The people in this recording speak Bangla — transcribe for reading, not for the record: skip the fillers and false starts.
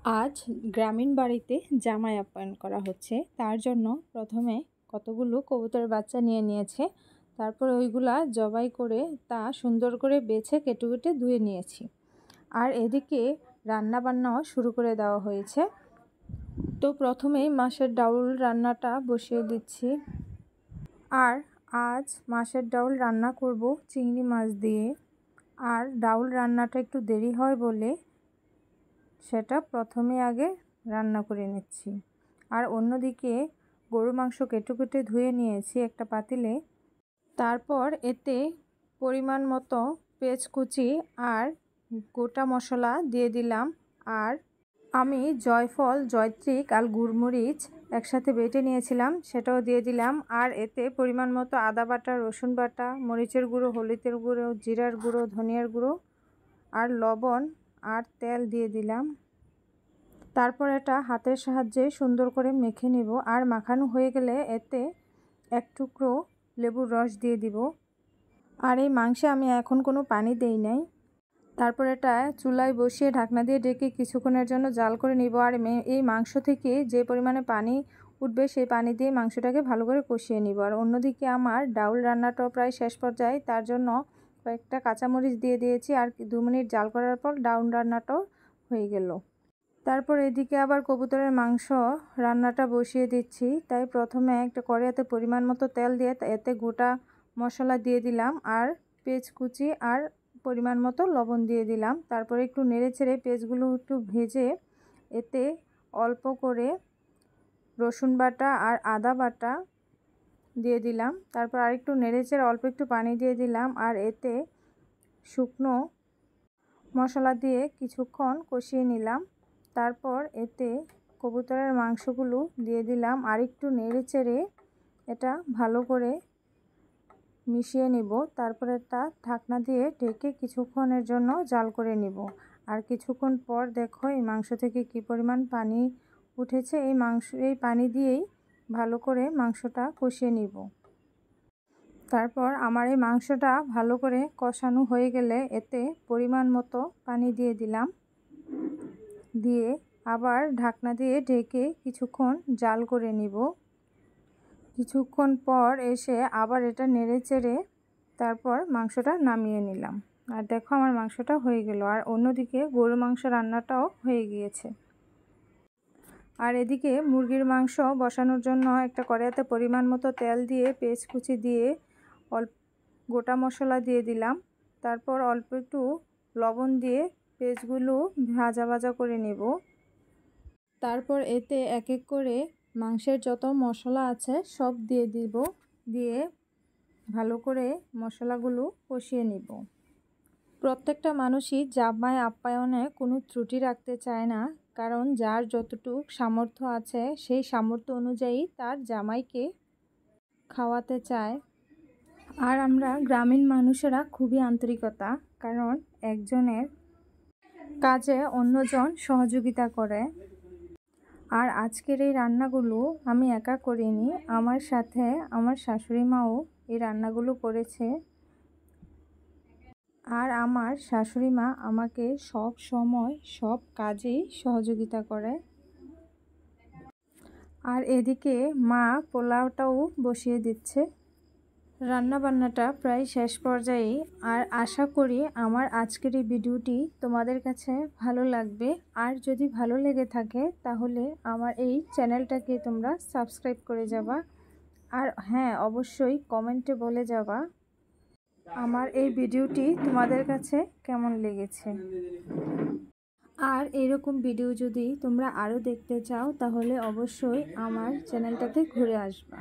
আজ গ্রামীণ বাড়িতে জামাই আপ্যায়ন করা হচ্ছে। তার জন্য প্রথমে কতগুলো কবুতরের বাচ্চা নিয়ে নিয়েছে। তারপর ওইগুলা জবাই করে তা সুন্দর করে বেছে কেটে ধুয়ে নিয়েছি। আর এদিকে রান্না বান্নাও শুরু করে দেওয়া হয়েছে। তো প্রথমেই মাছের ডাউল রান্নাটা বসিয়ে দিচ্ছি। আর আজ মাছের ডাউল রান্না করব চিংড়ি মাছ দিয়ে। আর ডাউল রান্নাটা একটু দেরি হয় বলে সেটা প্রথমে আগে রান্না করে নিচ্ছি। আর অন্যদিকে গরু মাংস কেটে ধুয়ে নিয়েছি একটা পাতিলে। তারপর এতে পরিমাণ মতো পেঁয়াজ কুচি আর গোটা মশলা দিয়ে দিলাম। আর আমি জয়ফল, জয়ত্রী আর গুড়মরিচ একসাথে বেটে নিয়েছিলাম, সেটাও দিয়ে দিলাম। আর এতে পরিমাণ মতো আদা বাটা, রসুন বাটা, মরিচের গুঁড়ো, হলুদের গুঁড়ো, জিরার গুঁড়ো, ধনিয়ার গুঁড়ো আর লবণ আর তেল দিয়ে দিলাম। তারপর এটা হাতের সাহায্যে সুন্দর করে মেখে নেব। আর মাখানো হয়ে গেলে এতে এক টুকরো লেবুর রস দিয়ে দিব। আর এই মাংসে আমি এখন কোনো পানি দেই নাই। তারপর এটা চুলায় বসিয়ে ঢাকনা দিয়ে ঢেকে কিছুক্ষণের জন্য জাল করে নিব। আর এই মাংস থেকে যে পরিমাণে পানি উঠবে সেই পানি দিয়ে মাংসটাকে ভালো করে কষিয়ে নিব। আর অন্যদিকে আমার ডাউল রান্নাটাও প্রায় শেষ পর্যায়ে, তার জন্য কয়েকটা কাঁচামরিচ দিয়ে দিয়েছি। আর 2 মিনিট জাল করার পর ডাউল রান্নাটাও হয়ে গেল। তারপর এদিকে আবার কবুতরের মাংস রান্নাটা বসিয়ে দিচ্ছি। তাই প্রথমে একটা কড়াইতে পরিমাণ মতো তেল দিয়ে এতে গোটা মশলা দিয়ে দিলাম। আর পেঁয়াজ কুচি আর পরিমাণ মতো লবণ দিয়ে দিলাম। তারপরে একটু নেড়েচেড়ে পেঁয়াজগুলো একটু ভেজে এতে অল্প করে রসুন বাটা আর আদা বাটা দিয়ে দিলাম। তারপর আরেকটু নেড়েচেড়ে অল্প একটু পানি দিয়ে দিলাম। আর এতে শুকনো মশলা দিয়ে কিছুক্ষণ কষিয়ে নিলাম। তারপর এতে কবুতরের মাংসগুলো দিয়ে দিলাম। আর একটু নেড়েচেড়ে এটা ভালো করে মিশিয়ে নিব। তারপর এটা ঢাকনা দিয়ে ঢেকে কিছুক্ষণের জন্য জাল করে নিব। আর কিছুক্ষণ পর দেখো এই মাংস থেকে কি পরিমাণ পানি উঠেছে। এই পানি দিয়েই ভালো করে মাংসটা কষিয়ে নিব। তারপর আমার এই মাংসটা ভালো করে কষানো হয়ে গেলে এতে পরিমাণ মতো পানি দিয়ে দিলাম। দিয়ে আবার ঢাকনা দিয়ে ঢেকে কিছুক্ষণ জাল করে নিব। কিছুক্ষণ পর এসে আবার এটা নেড়েচেড়ে তারপর মাংসটা নামিয়ে নিলাম। আর দেখো আমার মাংসটা হয়ে গেল। আর অন্যদিকে গরু মাংস রান্নাটাও হয়ে গিয়েছে। আর এদিকে মুরগির মাংস বসানোর জন্য একটা কড়াইতে পরিমাণ মতো তেল দিয়ে পেঁয়াজ কুচি দিয়ে অল্প গোটা মশলা দিয়ে দিলাম। তারপর অল্প একটু লবণ দিয়ে পেঁয়াজগুলো ভাজা করে নেব। তারপর এতে এক এক করে মাংসের যত মশলা আছে সব দিয়ে দিব। দিয়ে ভালো করে মশলাগুলো কষিয়ে নিব। প্রত্যেকটা মানুষই জামাই আপ্যায়নে কোনো ত্রুটি রাখতে চায় না, কারণ যার যতটুকু সামর্থ্য আছে সেই সামর্থ্য অনুযায়ী তার জামাইকে খাওয়াতে চায়। আর আমরা গ্রামীণ মানুষেরা খুবই আন্তরিকতা, কারণ একজনের কাজে অন্যজন সহযোগিতা করে। আর আজকের এই রান্নাগুলো আমি একা করিনি, আমার সাথে আমার শাশুড়ি মাও এই রান্নাগুলো করেছে। আর আমার শাশুড়ি মা আমাকে সব সময় সব কাজেই সহযোগিতা করে। আর এদিকে মা পোলাওটাও বসিয়ে দিচ্ছে। রান্নাবান্নাটা প্রায় শেষ পর্যায়ে। আর আশা করি আমার আজকের এই ভিডিওটি তোমাদের কাছে ভালো লাগবে। আর যদি ভালো লেগে থাকে তাহলে আমার এই চ্যানেলটাকে তোমরা সাবস্ক্রাইব করে যাবা। আর হ্যাঁ, অবশ্যই কমেন্টে বলে যাবা আমার এই ভিডিওটি তোমাদের কাছে কেমন লেগেছে। আর এরকম ভিডিও যদি তোমরা আরও দেখতে চাও তাহলে অবশ্যই আমার চ্যানেলটাতে ঘুরে আসবা।